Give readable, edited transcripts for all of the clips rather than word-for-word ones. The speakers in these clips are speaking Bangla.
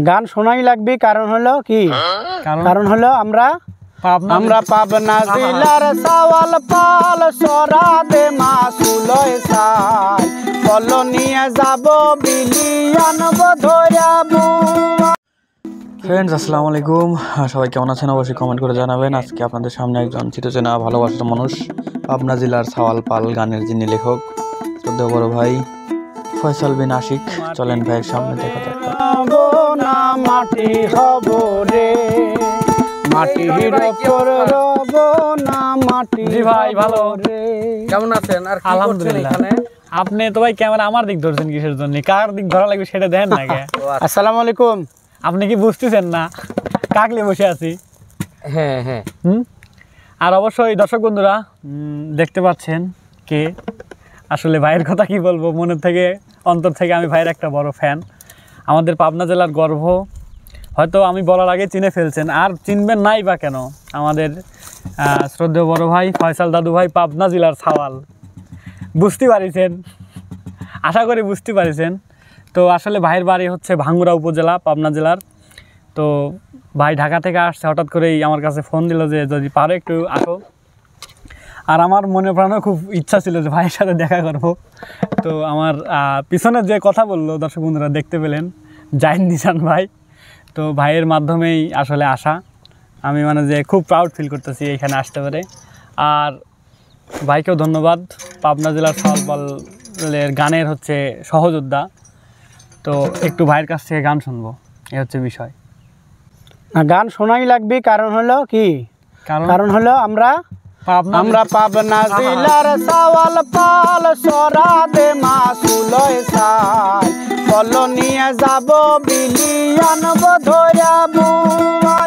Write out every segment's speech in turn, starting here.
গান শোনাই লাগবে, কারণ হলো কি, কারণ হলো আমরা পাবনা জেলার সাওয়াল পাল সরাদে মাসুলয় সাই কল নিয়ে যাব বিলিয়ান বধয়া বুয়া। ফ্রেন্ডস আসসালামু আলাইকুম, সবাই কেমন আছেন অবশ্যই কমেন্ট করে জানাবেন। আজকে আপনাদের সামনে একজন চিরচেনা ভালোবাসার মানুষ, পাবনা জেলার সাওয়াল পাল গানের যিনি লেখক, শ্রদ্ধেয় বড় ভাই ফয়সাল বিন আশিক। চলেন ভাইয়ের সামনে দেখা যাক। না মাটি হব রে, মাটির উপর রব না মাটি। জি ভাই, ভালো রে। কেমন আছেন? আর আলহামদুলিল্লাহ। আপনি তো ভাই ক্যামেরা আমার দিক ধরছেন কিসের জন্য? কার দিক ধরা লাগবে সেটা দেখেন না কে? আসসালামু আলাইকুম। আপনি কি বুঝতেছেন না কাকলে বসে আছি? হ্যাঁ হ্যাঁ। আর অবশ্যই দর্শক বন্ধুরা দেখতে পাচ্ছেন কে আসলে ভাইয়ের কথা কি বলবো, মনের থেকে অন্তর থেকে আমি ভাইয়ের একটা বড় ফ্যান। আমাদের পাবনা জেলার গর্ব, হয়তো আমি বলার আগে চিনে ফেলছেন, আর চিনবেন নাই বা কেন? আমাদের শ্রদ্ধেয় বড় ভাই ফয়সাল দাদু ভাই, পাবনা জেলার সাওয়াল। বুঝতে পারিছেন, আশা করি বুঝতে পারিছেন। তো আসলে ভাইয়ের বাড়ি হচ্ছে ভাঙ্গুড়া উপজেলা, পাবনা জেলার। তো ভাই ঢাকা থেকে আসছে, হঠাৎ করেই আমার কাছে ফোন দিল যে যদি পারো একটু আসো। আর আমার মনে প্রাণেও খুব ইচ্ছা ছিল যে ভাইয়ের সাথে দেখা করব। তো আমার পিছনে যে কথা বললো দর্শক বন্ধুরা দেখতে পেলেন, জাহিদ নিশান ভাই। তো ভাইয়ের মাধ্যমেই আসলে আসা, আমি মানে যে খুব প্রাউড ফিল করতেছি এইখানে আসতে পারে। আর ভাইকেও ধন্যবাদ, পাবনা জেলার সাওয়াল পালের গানের হচ্ছে সহযোদ্ধা। তো একটু ভাইয়ের কাছ থেকে গান শুনবো, এই হচ্ছে বিষয়। গান শোনাই লাগবে, কারণ হলো কি, কারণ হলো আমরা পাবনা জেলার সাওয়াল পাল সরাদে মাসুলয় সাই কল নিয়ে যাব বিলিয়ান বধয়া বুয়া।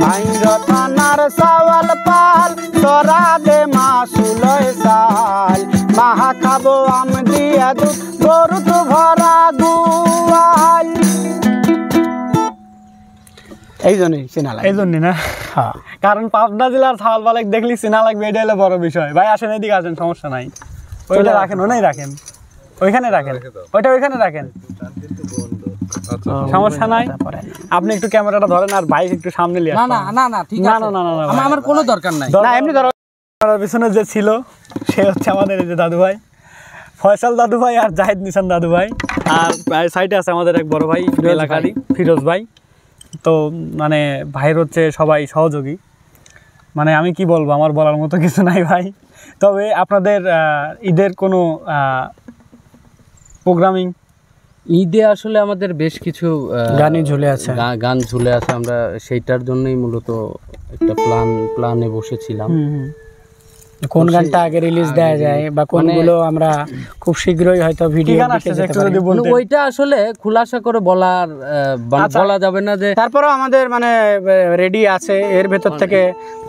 ভাইর থানার সাওয়াল পাল সরাদে মাসুলয় সাই মাহা খাবো আম দিয়া দুধ গরু তো ভরা গুয়াল। এই জন্যই চেনা লাগে, এই জন্যই না? হ্যাঁ, কারণ পাবনা জেলার সাওয়াল পালেক দেখলি চেনা লাগবে, এটা হলো বড় বিষয়। ভাই আসেন, এদিকে আসেন, সমস্যা নাই। ওইটা রাখেন, ওনাই রাখেন, ওইখানে রাখেন, ওইটা ওইখানে রাখেন, সমস্যা নাই। আপনি একটু ক্যামেরাটা ধরেন আর বাইক একটু সামনে নিয়ে আসেন। না ঠিক আছে, না আমার কোনো দরকার নাই। না এমনি ধরো। আমার পিছনে যে ছিল সে হচ্ছে আমাদের এই যে দাদু ভাই ফয়সাল দাদু ভাই আর জাহিদ নিশান দাদু ভাই। আর সাইডে আছে আমাদের এক বড় ভাই এলাকারই ফিরোজ ভাই। তো মানে ভাইয়ের হচ্ছে সবাই সহযোগী। মানে আমি কি বলবো, আমার বলার মতো কিছু নাই ভাই। তবে আপনাদের ঈদের কোনো প্রোগ্রামিং? ঈদে আসলে আমাদের বেশ কিছু গানই ঝুলে আছে, গান ঝুলে আছে। আমরা সেইটার জন্যই মূলত একটা প্ল্যানে বসেছিলাম। কোন গানটা আগে রিলিজ দেয়া যায় বা কোনগুলো আমরা খুব শীঘ্রই হয়তো ভিডিও ওইটা আসলে খুলাসা করে বলা যাবে না। যে তারপরেও আমাদের মানে রেডি আছে, এর ভেতর থেকে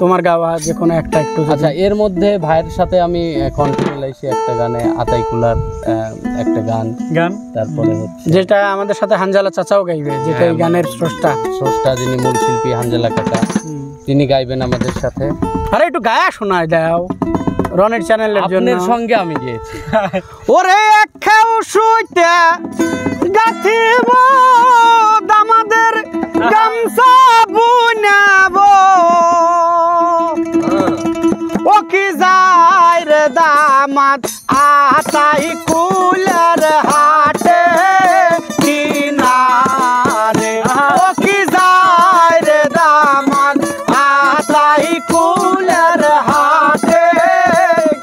তোমার গাওয়া যে কোনো একটা একটু। আচ্ছা, এর মধ্যে ভাইয়ের সাথে আমি কন্ট্রি মিলাইছি একটা গানে, আতাইকুলার একটা গান, তারপরে যেটা আমাদের সাথে হানজালা চাচাও গাইবে, যেটা এই গানের স্রষ্টা যিনি মূল শিল্পী হানজালা কাকা, তিনি গাইবেন আমাদের সাথে। আরে একটু গায়া শোনায় দাও রনের চ্যানেলের জন্য। আপনার সঙ্গে আমি গিয়েছি। ওরে এক খাও শুইতে গাথিব দামাদের গামছা বুনাব, ও কি যায় রে দামাদ আতাই কুলার হাটে কিনারে, ও কি যায় রে দামাদ আতাই কুলার হাটে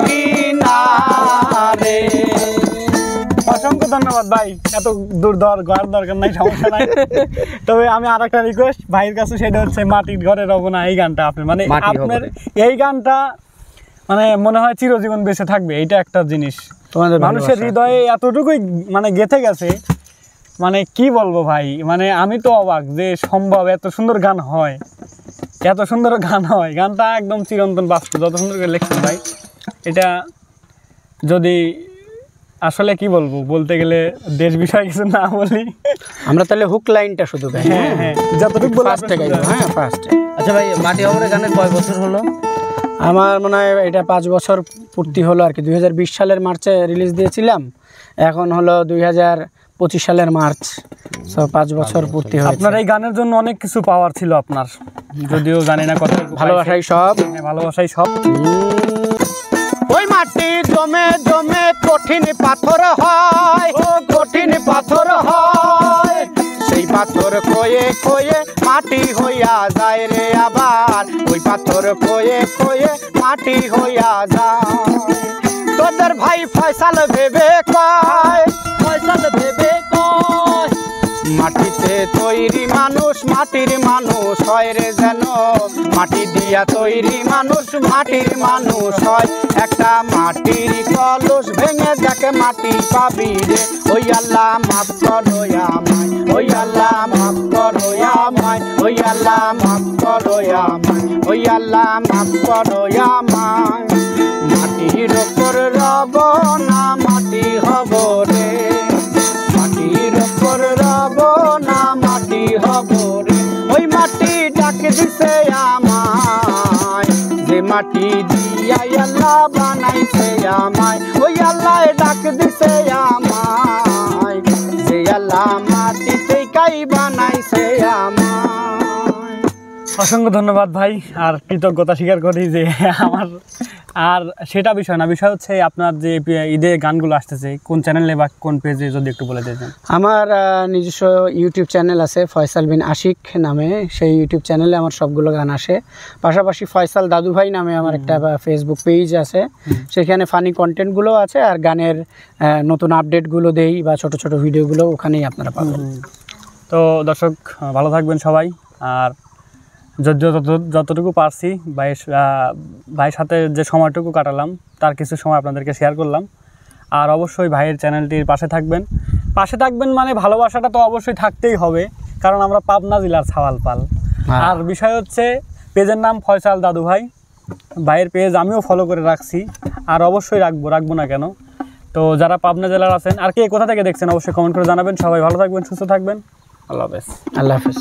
কিনারে। অসংখ্য ধন্যবাদ ভাই, এত দূর ঘর দরকার নাই, সমস্যা নাই। তবে আমি আর একটা রিকোয়েস্ট ভাইয়ের কাছে, সেটা হচ্ছে মাটির ঘরে রব না এই গানটা আপনার, মানে আপনার এই গানটা মানে মনে হয় চিরজীবন বেঁচে থাকবে। এইটা একটা জিনিস মানুষের হৃদয়ে এতটুকুই মানে গেঁথে গেছে, মানে কি বলবো ভাই, মানে আমি তো অবাক যে সম্ভব এত সুন্দর গান হয়, এত সুন্দর গান হয়। গানটা একদম চিরন্তন বাস্তব, যত সুন্দর করে লিখছেন ভাই। এটা যদি আসলে কি বলবো, বলতে গেলে দেশ বিষয় কিছু না বলি, আমরা তাহলে হুক লাইনটা শুধু গাই। হ্যাঁ, যতটুকু ফার্স্টে গাইবো। হ্যাঁ ফার্স্টে। আচ্ছা ভাই, মাটি হবরে গানের কয় বছর হলো? আমার মনে হয় এটা 5 বছর পূর্তি হলো আর কি। 2020 সালের মার্চে রিলিজ দিয়েছিলাম, এখন হলো 25 সালের মার্চ। 5 বছর পূর্তি হয়েছে। আপনার এই গানের জন্য অনেক কিছু পাওয়ার ছিল আপনার, যদিও জানি না কত ভালোবাসাই সব। ভালোবাসাই সব। ওই মাটি জমে জমে কঠিন পাথর হয়, কঠিন পাথর হয়, সেই পাথর কয়ে কয়ে মাটি হইয়া যায় রে আবার, ওই পাথর কয়ে কয়ে মাটি হইয়া যায়। তোদের ভাই ফয়সাল ভেবে কয়, ফয়সাল ভেবে কয়, মাটিতে তৈরি মানুষ মাটির মানুষ হয় রে যেন, মাটি দিয়া তৈরি মানুষ মাটির মানুষ হয়। একটা মাটির কলস ভেঙে দেখে মাটি পাবি রে, ওই আল্লাহ মাফ করো আমায়, ওই আল্লাহ মাফ করো আমায়, ওই আল্লাহ মাফ করো আমায়, ওই আল্লাহ মাফ করো আমায়। মাটির ওপর রব না মাটি হব রে, মাটির ওপর রব না মাটি হব রে, ওই মাটি ডাক দিছে আমায়, যে মাটি দিয়া আল্লাহ বানাইছে আমায়, ওই আল্লাহ ডাক দিছে আমায়, যে আল্লাহ মাটি থেকেই বানাইছে আমায়। অসংখ্য ধন্যবাদ ভাই, আর কৃতজ্ঞতা স্বীকার করি যে আমার, আর সেটা বিষয় না, বিষয় হচ্ছে আপনার যে ঈদে গানগুলো আসতেছে কোন চ্যানেলে বা কোন পেজে যদি একটু বলে দিতেন। আমার নিজস্ব ইউটিউব চ্যানেল আছে ফয়সাল বিন আশিক নামে, সেই ইউটিউব চ্যানেলে আমার সবগুলো গান আসে। পাশাপাশি ফয়সাল দাদু ভাই নামে আমার একটা ফেসবুক পেজ আছে, সেখানে ফানি কন্টেন্টগুলো আছে, আর গানের নতুন আপডেটগুলো দেই বা ছোট ছোট ভিডিওগুলো ওখানেই আপনারা পাবেন। তো দর্শক ভালো থাকবেন সবাই, আর যদিও যতটুকু পারছি ভাইয়ের সাথে যে সময়টুকু কাটালাম তার কিছু সময় আপনাদেরকে শেয়ার করলাম। আর অবশ্যই ভাইয়ের চ্যানেলটির পাশে থাকবেন, পাশে থাকবেন মানে ভালোবাসাটা তো অবশ্যই থাকতেই হবে, কারণ আমরা পাবনা জেলার ছাওয়াল পাল। আর বিষয় হচ্ছে পেজের নাম ফয়সাল দাদু ভাই, ভাইয়ের পেজ আমিও ফলো করে রাখছি, আর অবশ্যই রাখবো না কেন। তো যারা পাবনা জেলার আছেন আর কে কোথা থেকে দেখছেন অবশ্যই কমেন্ট করে জানাবেন। সবাই ভালো থাকবেন, সুস্থ থাকবেন, আল্লাহ হাফেজ। আল্লাহ হাফেজ।